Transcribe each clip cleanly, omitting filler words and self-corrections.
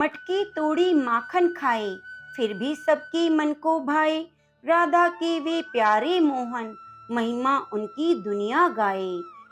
मटकी तोड़ी माखन खाए, फिर भी सबकी मन को भाए। राधा के वे प्यारे मोहन, महिमा उनकी दुनिया गाए।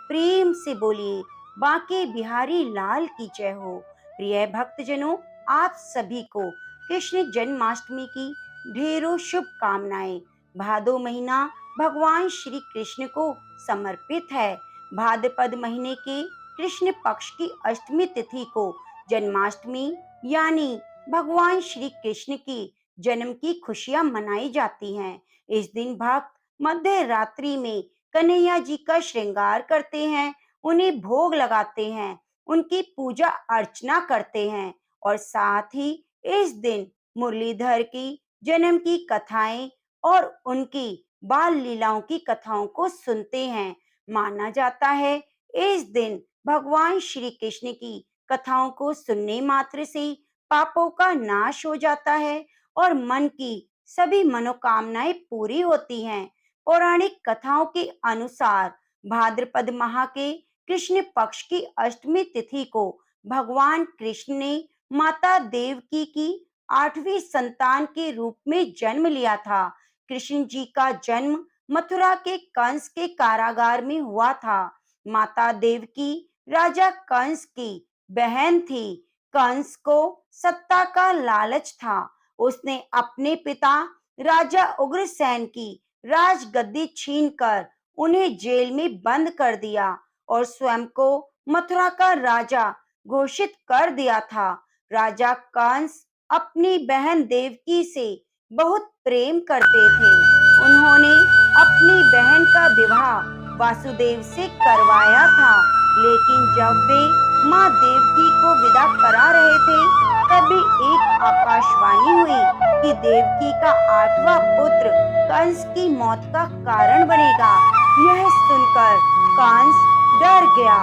प्रेम से बोलिए, बांके बिहारी लाल की जय हो। प्रिय भक्तजनों, आप सभी को कृष्ण जन्माष्टमी की ढेरों शुभकामनाएं। भादो महीना भगवान श्री कृष्ण को समर्पित है। भाद्रपद महीने के कृष्ण पक्ष की अष्टमी तिथि को जन्माष्टमी यानी भगवान श्री कृष्ण की जन्म की खुशियां मनाई जाती हैं। इस दिन भक्त मध्य रात्रि में कन्हैया जी का श्रृंगार करते हैं, उन्हें भोग लगाते हैं, उनकी पूजा अर्चना करते हैं और साथ ही इस दिन मुरलीधर की जन्म की कथाएं और उनकी बाल लीलाओं की कथाओं को सुनते हैं। माना जाता है इस दिन भगवान श्री कृष्ण की कथाओं को सुनने मात्र से पापों का नाश हो जाता है और मन की सभी मनोकामनाएं पूरी होती हैं। पौराणिक कथाओं के अनुसार भाद्रपद माह के कृष्ण पक्ष की अष्टमी तिथि को भगवान कृष्ण ने माता देवकी की 8वीं संतान के रूप में जन्म लिया था। कृष्ण जी का जन्म मथुरा के कंस के कारागार में हुआ था। माता देवकी राजा कंस की बहन थी। कंस को सत्ता का लालच था। उसने अपने पिता राजा उग्रसेन की राजगद्दी छीनकर उन्हें जेल में बंद कर दिया और स्वयं को मथुरा का राजा घोषित कर दिया था। राजा कंस अपनी बहन देवकी से बहुत प्रेम करते थे। उन्होंने अपनी बहन का विवाह वासुदेव से करवाया था, लेकिन जब वे माँ देवकी को विदा करा रहे थे, तभी एक आकाशवाणी हुई कि देवकी का 8वां पुत्र कंस की मौत का कारण बनेगा। यह सुनकर कंस डर गया।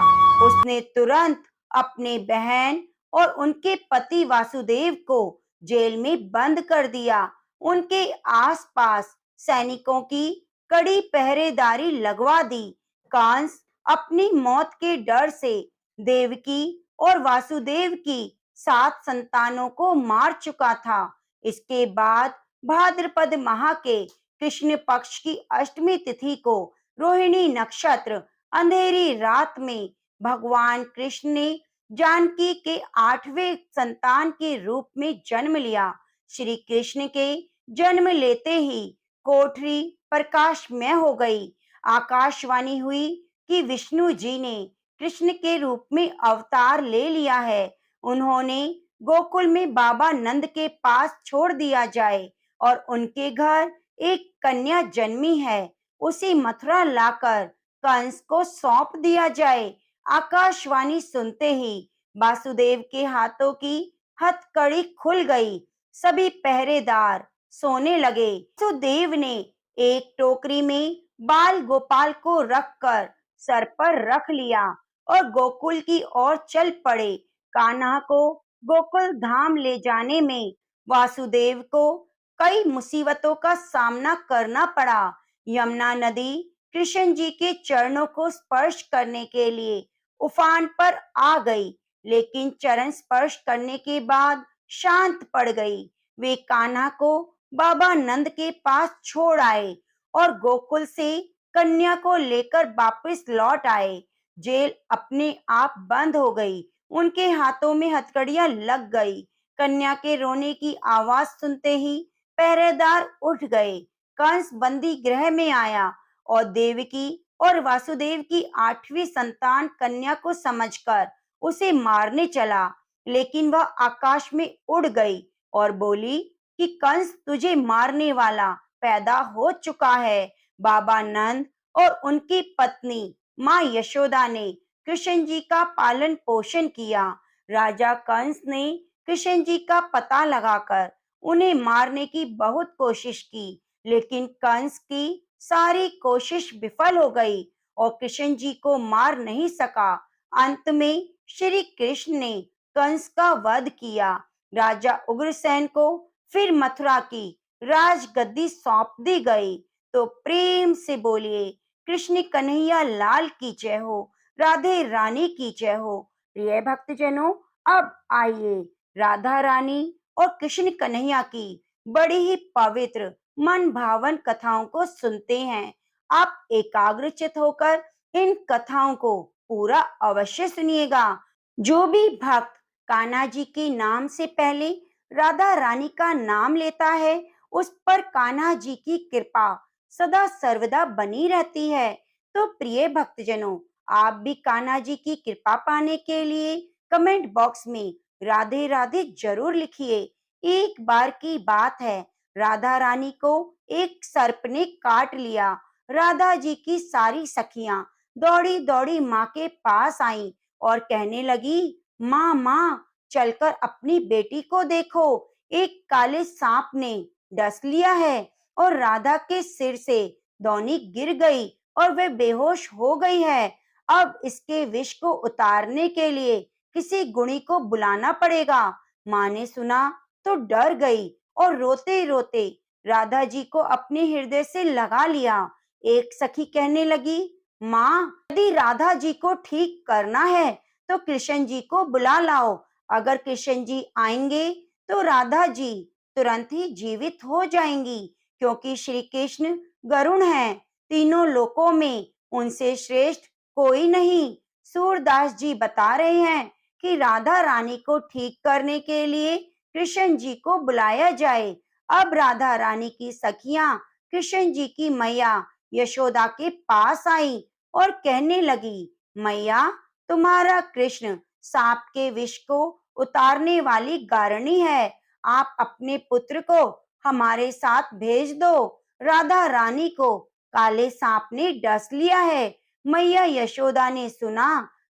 उसने तुरंत अपने बहन और उनके पति वासुदेव को जेल में बंद कर दिया। उनके आसपास सैनिकों की कड़ी पहरेदारी लगवा दी। कंस अपनी मौत के डर से देवकी और वासुदेव की 7 संतानों को मार चुका था। इसके बाद भाद्रपद माह के कृष्ण पक्ष की अष्टमी तिथि को रोहिणी नक्षत्र अंधेरी रात में भगवान कृष्ण ने जानकी के 8वें संतान के रूप में जन्म लिया। श्री कृष्ण के जन्म लेते ही कोठरी प्रकाशमय हो गई। आकाशवाणी हुई कि विष्णु जी ने कृष्ण के रूप में अवतार ले लिया है। उन्होंने गोकुल में बाबा नंद के पास छोड़ दिया जाए और उनके घर एक कन्या जन्मी है, उसे मथुरा लाकर कंस को सौंप दिया जाए। आकाशवाणी सुनते ही वासुदेव के हाथों की हथकड़ी खुल गई। सभी पहरेदार सोने लगे। वासुदेव ने एक टोकरी में बाल गोपाल को रखकर सर पर रख लिया और गोकुल की ओर चल पड़े। कान्हा को गोकुल धाम ले जाने में वासुदेव को कई मुसीबतों का सामना करना पड़ा। यमुना नदी कृष्ण जी के चरणों को स्पर्श करने के लिए उफान पर आ गई, लेकिन चरण स्पर्श करने के बाद शांत पड़ गई। वे कान्हा को बाबा नंद के पास छोड़ आए और गोकुल से कन्या को लेकर वापस लौट आए। जेल अपने आप बंद हो गई। उनके हाथों में हथकड़ियां लग गई। कन्या के रोने की आवाज सुनते ही पहरेदार उठ गए। कंस बंदी गृह में आया और देवकी और वासुदेव की 8वीं संतान कन्या को समझकर उसे मारने चला, लेकिन वह आकाश में उड़ गई और बोली कि कंस तुझे मारने वाला पैदा हो चुका है। बाबा नंद और उनकी पत्नी माँ यशोदा ने कृष्ण जी का पालन पोषण किया। राजा कंस ने कृष्ण जी का पता लगाकर उन्हें मारने की बहुत कोशिश की, लेकिन कंस की सारी कोशिश विफल हो गई और कृष्ण जी को मार नहीं सका। अंत में श्री कृष्ण ने कंस का वध किया। राजा उग्रसेन को फिर मथुरा की राजगद्दी सौंप दी गई। तो प्रेम से बोलिए, कृष्ण कन्हैया लाल की जय हो, राधे रानी की जय हो। प्रिय भक्तजनों, अब आइए राधा रानी और कृष्ण कन्हैया की बड़ी ही पवित्र मन भावन कथाओं को सुनते हैं। आप एकाग्रचित होकर इन कथाओं को पूरा अवश्य सुनिएगा। जो भी भक्त कान्हा जी के नाम से पहले राधा रानी का नाम लेता है, उस पर कान्हा जी की कृपा सदा सर्वदा बनी रहती है। तो प्रिय भक्तजनों, आप भी कान्हा जी की कृपा पाने के लिए कमेंट बॉक्स में राधे राधे जरूर लिखिए। एक बार की बात है, राधा रानी को एक सर्प ने काट लिया। राधा जी की सारी सखियां दौड़ी दौड़ी माँ के पास आईं और कहने लगी, माँ माँ, चलकर अपनी बेटी को देखो, एक काले सांप ने डस लिया है और राधा के सिर से दौनी गिर गई और वे बेहोश हो गई है। अब इसके विष को उतारने के लिए किसी गुणी को बुलाना पड़ेगा। माँ ने सुना तो डर गई और रोते रोते राधा जी को अपने हृदय से लगा लिया। एक सखी कहने लगी, माँ, यदि राधा जी को ठीक करना है तो कृष्ण जी को बुला लाओ। अगर कृष्ण जी आएंगे तो राधा जी तुरंत ही जीवित हो जाएंगी, क्योंकि श्री कृष्ण गरुण हैं। तीनों लोकों में उनसे श्रेष्ठ कोई नहीं। सूरदास जी बता रहे हैं कि राधा रानी को ठीक करने के लिए कृष्ण जी को बुलाया जाए। अब राधा रानी की सखियां कृष्ण जी की मैया यशोदा के पास आई और कहने लगी, मैया, तुम्हारा कृष्ण सांप के विष को उतारने वाली गारणी है। आप अपने पुत्र को हमारे साथ भेज दो। राधा रानी को काले सांप ने डस लिया है। मैया यशोदा ने सुना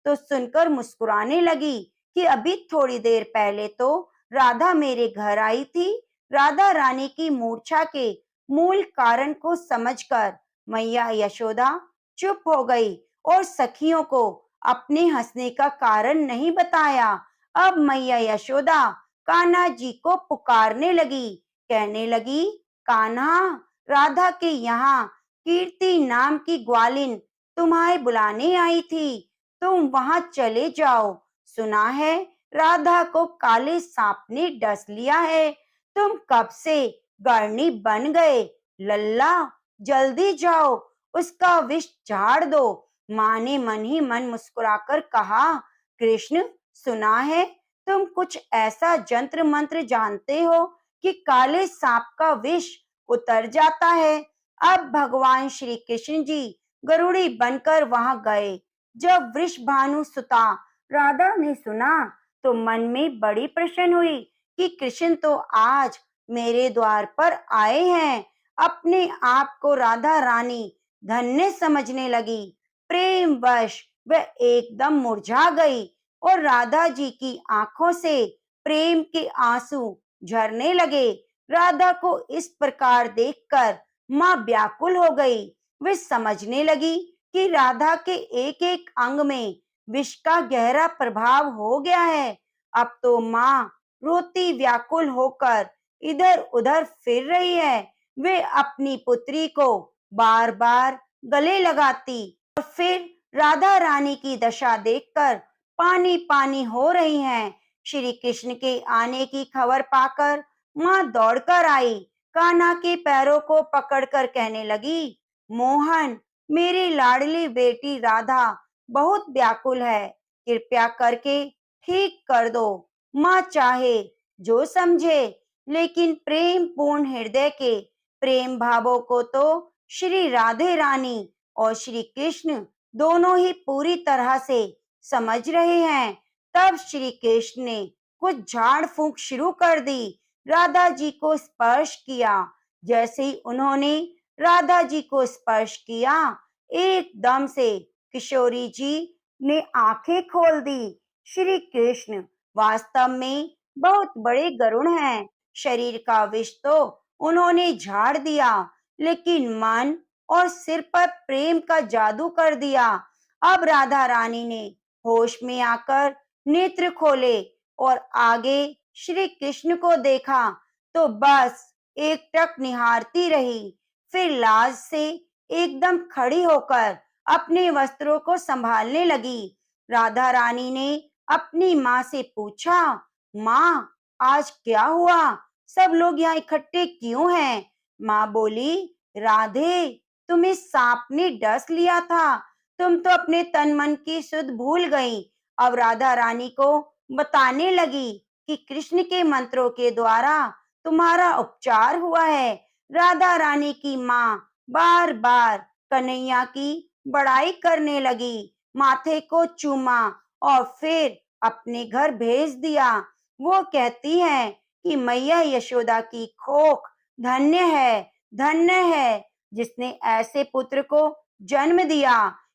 तो सुनकर मुस्कुराने लगी कि अभी थोड़ी देर पहले तो राधा मेरे घर आई थी। राधा रानी की मूर्छा के मूल कारण को समझकर मैया यशोदा चुप हो गई और सखियों को अपने हंसने का कारण नहीं बताया। अब मैया यशोदा कान्हा जी को पुकारने लगी, कहने लगी, कान्हा, राधा के यहाँ कीर्ति नाम की ग्वालिन तुम्हारे बुलाने आई थी, तुम वहां चले जाओ। सुना है राधा को काले सांप ने डस लिया है। तुम कब से गरनी बन गए? लल्ला, जल्दी जाओ, उसका विष झाड़ दो। माँ ने मन ही मन मुस्कुराकर कहा, कृष्ण, सुना है तुम कुछ ऐसा जंत्र मंत्र जानते हो कि काले सांप का विष उतर जाता है। अब भगवान श्री कृष्ण जी गरुड़ी बनकर वहां गए। जब वृषभानु सुता राधा ने सुना तो मन में बड़ी प्रसन्न हुई कि कृष्ण तो आज मेरे द्वार पर आए हैं। अपने आप को राधा रानी धन्य समझने लगी। प्रेम वश वह एकदम मुरझा गई और राधा जी की आंखों से प्रेम के आंसू झरने लगे। राधा को इस प्रकार देखकर माँ व्याकुल हो गई। वे समझने लगी कि राधा के एक एक अंग में विष का गहरा प्रभाव हो गया है। अब तो माँ रोती व्याकुल होकर इधर उधर फिर रही है। वे अपनी पुत्री को बार बार गले लगाती और फिर राधा रानी की दशा देखकर पानी पानी हो रही हैं। श्री कृष्ण के आने की खबर पाकर माँ दौड़कर आई, कान्हा के पैरों को पकड़कर कहने लगी, मोहन, मेरी लाडली बेटी राधा बहुत व्याकुल है, कृपया करके ठीक कर दो। माँ चाहे जो समझे, लेकिन प्रेम पूर्ण हृदय के प्रेम भावों को तो श्री राधे रानी और श्री कृष्ण दोनों ही पूरी तरह से समझ रहे हैं। तब श्री कृष्ण ने कुछ झाड़ फूंक शुरू कर दी। राधा जी को स्पर्श किया। जैसे ही उन्होंने राधा जी को स्पर्श किया, एकदम से किशोरी जी ने आंखें खोल दी। श्री कृष्ण वास्तव में बहुत बड़े गरुण हैं। शरीर का विष तो उन्होंने झाड़ दिया, लेकिन मन और सिर पर प्रेम का जादू कर दिया। अब राधा रानी ने होश में आकर नेत्र खोले और आगे श्री कृष्ण को देखा तो बस एकटक निहारती रही। फिर लाज से एकदम खड़ी होकर अपने वस्त्रों को संभालने लगी। राधा रानी ने अपनी माँ से पूछा, माँ, आज क्या हुआ? सब लोग यहाँ इकट्ठे क्यों हैं? माँ बोली, राधे, तुम्हें सांप ने डस लिया था। तुम तो अपने तन मन की सुध भूल गई। अब राधा रानी को बताने लगी कि कृष्ण के मंत्रों के द्वारा तुम्हारा उपचार हुआ है। राधा रानी की माँ बार बार कन्हैया की बड़ाई करने लगी, माथे को चूमा और फिर अपने घर भेज दिया। वो कहती है कि मैया यशोदा की कोख धन्य है जिसने ऐसे पुत्र को जन्म दिया।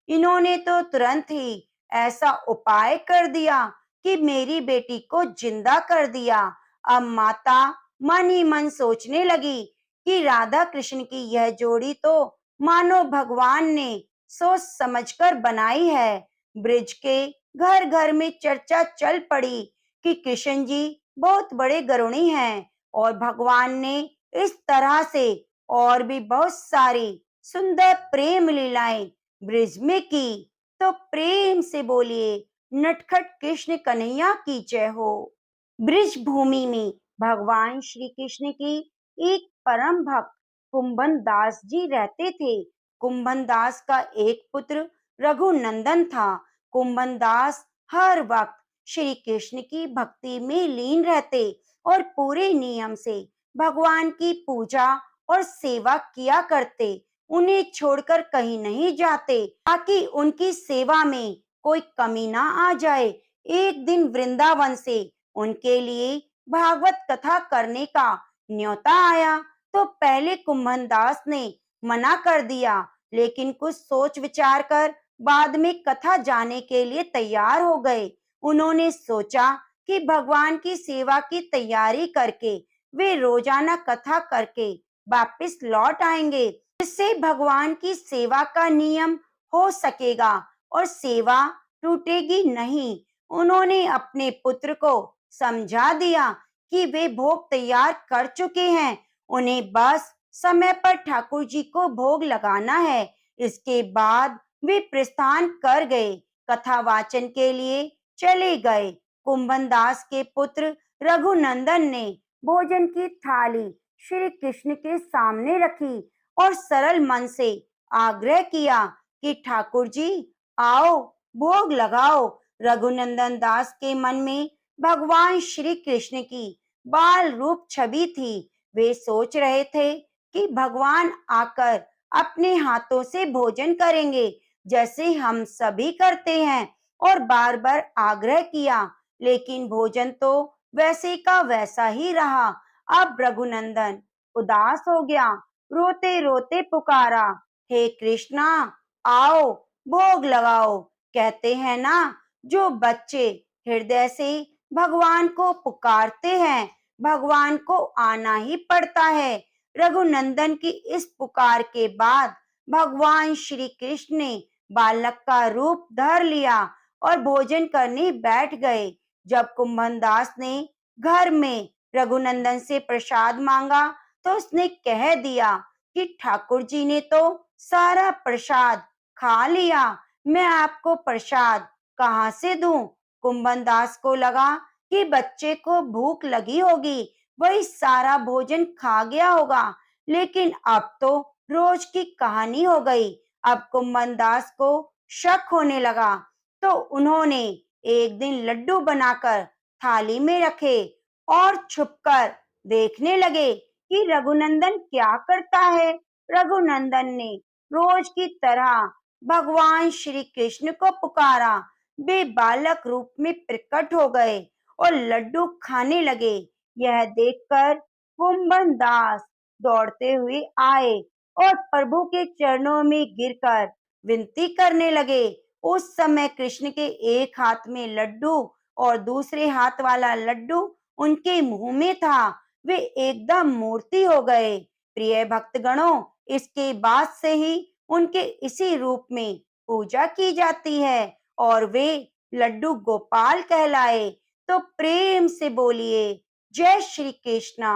इन्होंने तो तुरंत ही ऐसा उपाय कर दिया कि मेरी बेटी को जिंदा कर दिया। अब माता मन ही मन सोचने लगी कि राधा कृष्ण की यह जोड़ी तो मानो भगवान ने सोच समझकर बनाई है। ब्रिज के घर घर में चर्चा चल पड़ी कि कृष्ण जी बहुत बड़े गरुणी हैं और भगवान ने इस तरह से और भी बहुत सारी सुंदर प्रेम लीलाएं ब्रिज में की। तो प्रेम से बोलिए, नटखट कृष्ण कन्हैया की जय हो। ब्रिज भूमि में भगवान श्री कृष्ण की एक परम भक्त कुंभन दास जी रहते थे। कुंभन दास का एक पुत्र रघुनंदन था। कुंभन दास हर वक्त श्री कृष्ण की भक्ति में लीन रहते और पूरे नियम से भगवान की पूजा और सेवा किया करते। उन्हें छोड़कर कहीं नहीं जाते ताकि उनकी सेवा में कोई कमी ना आ जाए। एक दिन वृंदावन से उनके लिए भागवत कथा करने का न्योता आया तो पहले कुंभन दास ने मना कर दिया, लेकिन कुछ सोच विचार कर बाद में कथा जाने के लिए तैयार हो गए। उन्होंने सोचा कि भगवान की सेवा की तैयारी करके वे रोजाना कथा करके वापस लौट आएंगे, जिससे भगवान की सेवा का नियम हो सकेगा और सेवा टूटेगी नहीं। उन्होंने अपने पुत्र को समझा दिया कि वे भोग तैयार कर चुके हैं, उन्हें बस समय पर ठाकुर जी को भोग लगाना है। इसके बाद वे प्रस्थान कर गए, कथा वाचन के लिए चले गए। कुंभन दास के पुत्र रघुनंदन ने भोजन की थाली श्री कृष्ण के सामने रखी और सरल मन से आग्रह किया कि ठाकुर जी आओ, भोग लगाओ। रघुनंदन दास के मन में भगवान श्री कृष्ण की बाल रूप छवि थी। वे सोच रहे थे कि भगवान आकर अपने हाथों से भोजन करेंगे जैसे हम सभी करते हैं, और बार बार आग्रह किया, लेकिन भोजन तो वैसे का वैसा ही रहा। अब रघुनंदन उदास हो गया, रोते रोते पुकारा, हे कृष्णा, आओ, भोग लगाओ। कहते हैं ना, जो बच्चे हृदय से भगवान को पुकारते हैं, भगवान को आना ही पड़ता है। रघुनंदन की इस पुकार के बाद भगवान श्री कृष्ण ने बालक का रूप धर लिया और भोजन करने बैठ गए। जब कुंभन दास ने घर में रघुनंदन से प्रसाद मांगा तो उसने कह दिया कि ठाकुर जी ने तो सारा प्रसाद खा लिया, मैं आपको प्रसाद कहाँ से दूं? कुंभन दास को लगा कि बच्चे को भूख लगी होगी, वही सारा भोजन खा गया होगा, लेकिन अब तो रोज की कहानी हो गई। अब कुंभन दास को शक होने लगा, तो उन्होंने एक दिन लड्डू बनाकर थाली में रखे और छुपकर देखने लगे कि रघुनंदन क्या करता है। रघुनंदन ने रोज की तरह भगवान श्री कृष्ण को पुकारा। वे बालक रूप में प्रकट हो गए और लड्डू खाने लगे। यह देखकर कुंभन दास दौड़ते हुए आए और प्रभु के चरणों में गिरकर विनती करने लगे। उस समय कृष्ण के एक हाथ में लड्डू और दूसरे हाथ वाला लड्डू उनके मुंह में था। वे एकदम मूर्ति हो गए। प्रिय भक्तगणों, इसके बाद से ही उनके इसी रूप में पूजा की जाती है और वे लड्डू गोपाल कहलाए। तो प्रेम से बोलिए, जय श्री कृष्णा।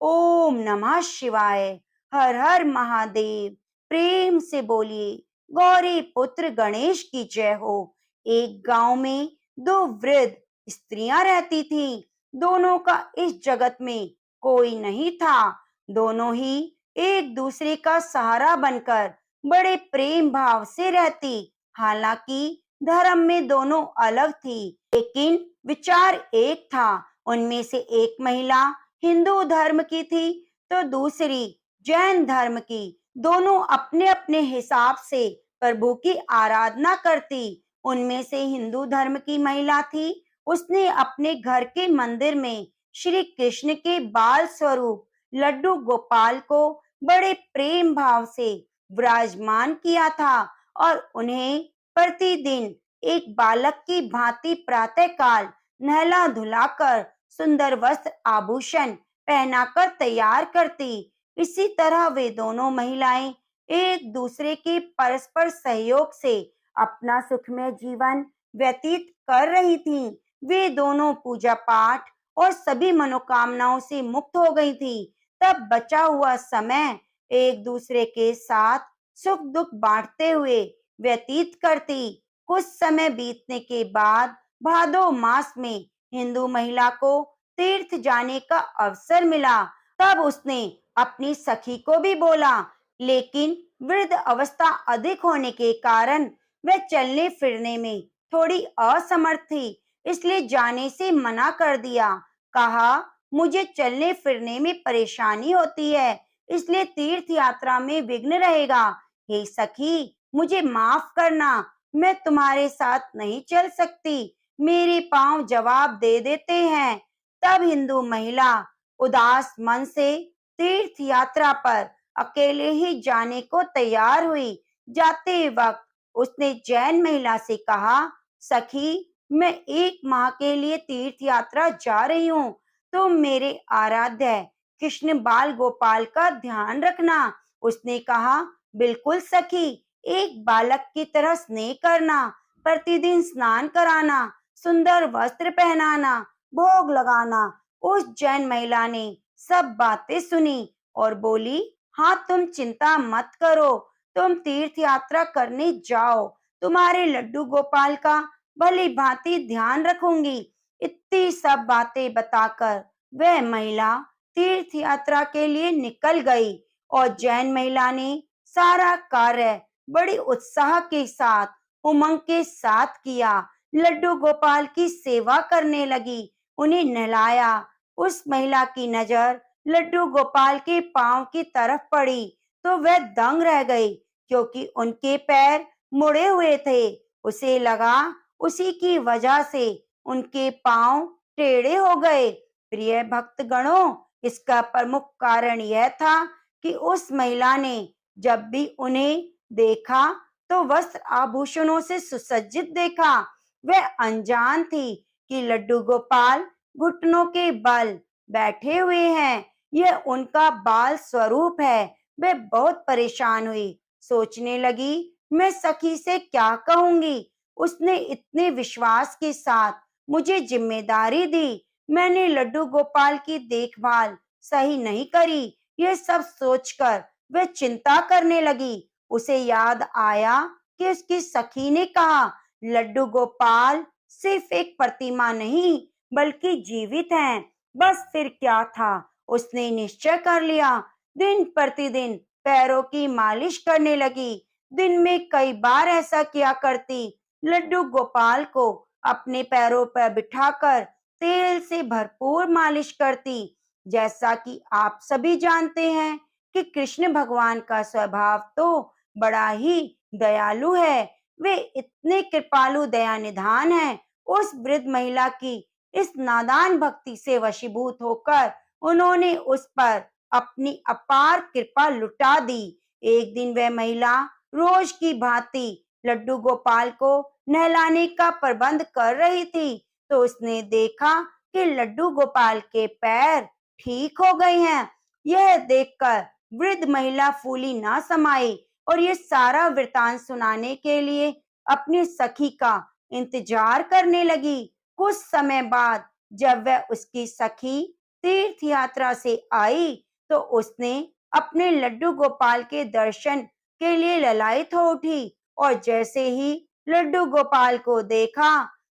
ओम नमः शिवाय। हर हर महादेव। प्रेम से बोलिए, गौरी पुत्र गणेश की जय हो। एक गांव में दो वृद्ध स्त्रियां रहती थीं। दोनों का इस जगत में कोई नहीं था। दोनों ही एक दूसरे का सहारा बनकर बड़े प्रेम भाव से रहती। हालांकि धर्म में दोनों अलग थी, लेकिन विचार एक था। उनमें से एक महिला हिंदू धर्म की थी, तो दूसरी जैन धर्म की। दोनों अपने अपने हिसाब से प्रभु की आराधना करती। उनमें से हिंदू धर्म की महिला थी, उसने अपने घर के मंदिर में श्री कृष्ण के बाल स्वरूप लड्डू गोपाल को बड़े प्रेम भाव से विराजमान किया था और उन्हें प्रतिदिन एक बालक की भांति प्रातःकाल नहला धुलाकर सुंदर वस्त्र आभूषण पहनाकर तैयार करती। इसी तरह वे दोनों महिलाएं एक दूसरे के परस्पर सहयोग से अपना सुखमय जीवन व्यतीत कर रही थीं। वे दोनों पूजा पाठ और सभी मनोकामनाओं से मुक्त हो गई थी। तब बचा हुआ समय एक दूसरे के साथ सुख दुख बांटते हुए व्यतीत करती। कुछ समय बीतने के बाद भादो मास में हिंदू महिला को तीर्थ जाने का अवसर मिला। तब उसने अपनी सखी को भी बोला, लेकिन वृद्ध अवस्था अधिक होने के कारण वह चलने फिरने में थोड़ी असमर्थ थी, इसलिए जाने से मना कर दिया। कहा, मुझे चलने फिरने में परेशानी होती है, इसलिए तीर्थ यात्रा में विघ्न रहेगा। हे सखी, मुझे माफ करना, मैं तुम्हारे साथ नहीं चल सकती। मेरे पांव जवाब दे देते हैं। तब हिंदू महिला उदास मन से तीर्थ यात्रा पर अकेले ही जाने को तैयार हुई। जाते वक्त उसने जैन महिला से कहा, सखी, मैं 1 माह के लिए तीर्थ यात्रा जा रही हूँ। तुम मेरे आराध्य कृष्ण बाल गोपाल का ध्यान रखना। उसने कहा, बिल्कुल सखी, एक बालक की तरह स्नेह करना, प्रतिदिन स्नान कराना, सुंदर वस्त्र पहनाना, भोग लगाना। उस जैन महिला ने सब बातें सुनी और बोली, हाँ, तुम चिंता मत करो, तुम तीर्थ यात्रा करने जाओ, तुम्हारे लड्डू गोपाल का भली भांति ध्यान रखूंगी। इतनी सब बातें बताकर वह महिला तीर्थ यात्रा के लिए निकल गई और जैन महिला ने सारा कार्य बड़ी उत्साह के साथ, उमंग के साथ किया। लड्डू गोपाल की सेवा करने लगी, उन्हें नहलाया। उस महिला की नजर लड्डू गोपाल के पांव की तरफ पड़ी तो वह दंग रह गई, क्योंकि उनके पैर मुड़े हुए थे। उसे लगा उसी की वजह से उनके पांव टेढ़े हो गए। प्रिय भक्तगणों, इसका प्रमुख कारण यह था कि उस महिला ने जब भी उन्हें देखा तो वस्त्र आभूषणों से सुसज्जित देखा। वह अनजान थी कि लड्डू गोपाल घुटनों के बल बैठे हुए हैं, यह उनका बाल स्वरूप है। वह बहुत परेशान हुई, सोचने लगी, मैं सखी से क्या कहूंगी। उसने इतने विश्वास के साथ मुझे जिम्मेदारी दी, मैंने लड्डू गोपाल की देखभाल सही नहीं करी। यह सब सोचकर वह चिंता करने लगी। उसे याद आया कि उसकी सखी ने कहा, लड्डू गोपाल सिर्फ एक प्रतिमा नहीं बल्कि जीवित हैं। बस फिर क्या था, उसने निश्चय कर लिया। दिन प्रतिदिन पैरों की मालिश करने लगी। दिन में कई बार ऐसा किया करती। लड्डू गोपाल को अपने पैरों पर बिठाकर तेल से भरपूर मालिश करती। जैसा कि आप सभी जानते हैं कि कृष्ण भगवान का स्वभाव तो बड़ा ही दयालु है। वे इतने कृपालु दया निधान हैं। उस वृद्ध महिला की इस नादान भक्ति से वशीभूत होकर उन्होंने उस पर अपनी अपार कृपा लुटा दी। एक दिन वह महिला रोज की भांति लड्डू गोपाल को नहलाने का प्रबंध कर रही थी, तो उसने देखा कि लड्डू गोपाल के पैर ठीक हो गए हैं। यह देखकर वृद्ध महिला फूली ना समाई और ये सारा वृतांत सुनाने के लिए अपनी सखी का इंतजार करने लगी। कुछ समय बाद जब वह उसकी सखी तीर्थ यात्रा से आई तो उसने अपने लड्डू गोपाल के दर्शन के लिए ललायत हो उठी और जैसे ही लड्डू गोपाल को देखा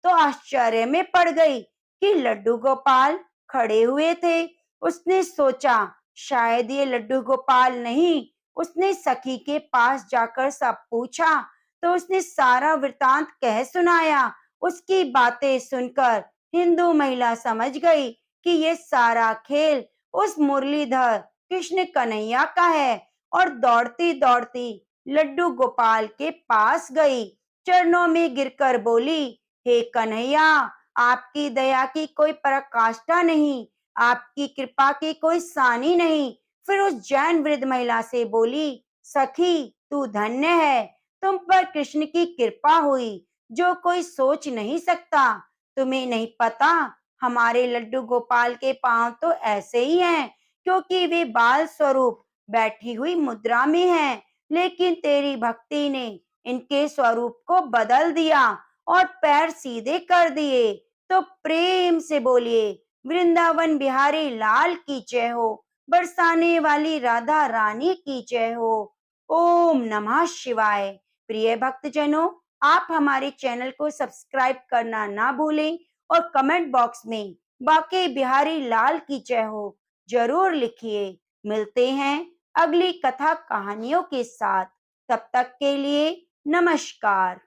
तो आश्चर्य में पड़ गई। कि लड्डू गोपाल खड़े हुए थे। उसने सोचा शायद ये लड्डू गोपाल नहीं। उसने सखी के पास जाकर सब पूछा तो उसने सारा वृतांत कह सुनाया। उसकी बातें सुनकर हिंदू महिला समझ गई कि ये सारा खेल उस मुरलीधर कृष्ण कन्हैया का है और दौड़ती दौड़ती लड्डू गोपाल के पास गई। चरणों में गिरकर बोली, हे कन्हैया, आपकी दया की कोई पराकाष्ठा नहीं, आपकी कृपा की कोई सानी नहीं। फिर उस जैन वृद्ध महिला से बोली, सखी तू धन्य है, तुम पर कृष्ण की कृपा हुई जो कोई सोच नहीं सकता। तुम्हें नहीं पता हमारे लड्डू गोपाल के पांव तो ऐसे ही हैं क्योंकि वे बाल स्वरूप बैठी हुई मुद्रा में हैं, लेकिन तेरी भक्ति ने इनके स्वरूप को बदल दिया और पैर सीधे कर दिए। तो प्रेम से बोलिए, वृंदावन बिहारी लाल की जय हो, बरसाने वाली राधा रानी की जय हो। ओम नमः शिवाय। प्रिय भक्तजनों, आप हमारे चैनल को सब्सक्राइब करना ना भूलें और कमेंट बॉक्स में बाके बिहारी लाल की जय हो जरूर लिखिए। मिलते हैं अगली कथा कहानियों के साथ। तब तक के लिए नमस्कार।